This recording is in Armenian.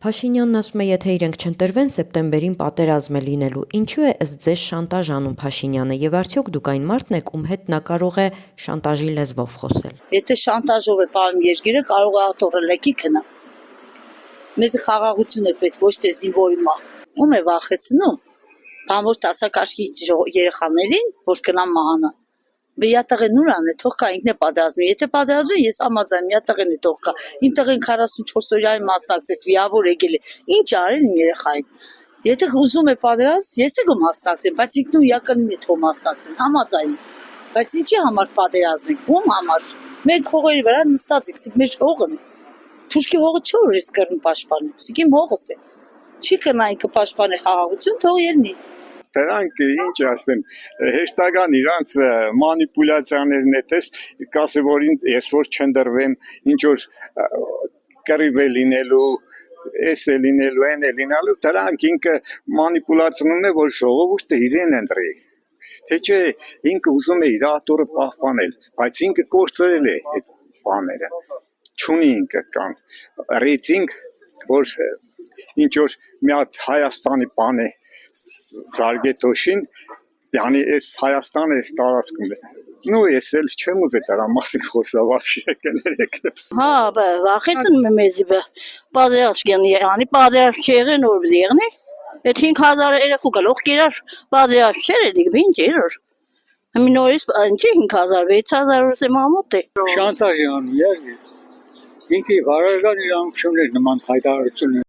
Փաշինյանն ասում է, եթե իրենք չընտրվեն, սեպտեմբերին պատերազմ է լինելու։ Ինչու է ըստ ձեզ շանտաժ անում Փաշինյանը եւ արդյոք դուք այն մարդն եք, ում հետ նա կարող է շանտաժի լեզվով խոսել։ Եթե շանտաժով է պահում երկիրը, կարող է աթոռելեկի գնա։ Մեզ խաղաղություն է պետք, ոչ թե զինվորի մահ։ Ում է վախեցնում։ Բանվոր տասակարգի երեխաներին, որ գնան մահանա։ Բյատեղեն նուրան է, թող կա ինքն է պատերազմի։ Եթե պատերազմի, ես համաձայն միատեղեն է թող կա։ Իմ տղեն 44 օրյա մասնակցեց, վիավոր եկել է։ Ինչ արել իմ երեխային։ Եթե ուզում է պատերազմ, ես էլ կմասնակցեմ, բայց ինքն ու յակնին է թող մասնակցեն, համաձայն։ Բայց ինչի համար պատերազմ ենք, ում համար։ Մեր հողերի վրա նստած ենք, մեր հողն է։ Թուրքի հողը չէ որ ես կռն պաշտպանում, սիկիմ հողս է։ Չի կնային կպաշտպանի խաղաղություն, թող ելնի։ Դրանք ինչ ասեմ, հեշտական իրանց մանիպուլյացիաներն է, տես կասե որ ես որ չնդրվեմ, ինչ որ կռիվ է լինելու, էս է լինելու, այն է լինելու, դրանք ինքը մանիպուլացիոն է, որ ժողովուրդը իրեն ընտրի։ Թե չէ, ինքը ուզում է իր աթոռը պահպանել, բայց ինքը կորցրել է այդ բաները։ Չունի ինքը կան ռեյտինգ, որ ինչ որ մի հատ Հայաստանի բան է Զարգետոշին, yani es Հայաստանը էս տարածքում է։ Ну, ես էլ չեմ ուզել դրա մասին խոսալ вообще կներեք։ Հա, վախեցնում եմ մեզի, պատերազմ yani պատերազմ չեղեն որ եղնի։ Այդ 5000 երեխու գլուխ կերար, պատերազմ չէր էլի, ինչ էր։ Մի նորից ինչի 5000, 6000 ուսե մամոտ է։ Շանտաժ անում, ես ինքի վարարական իրանք չուներ նման հայտարարություն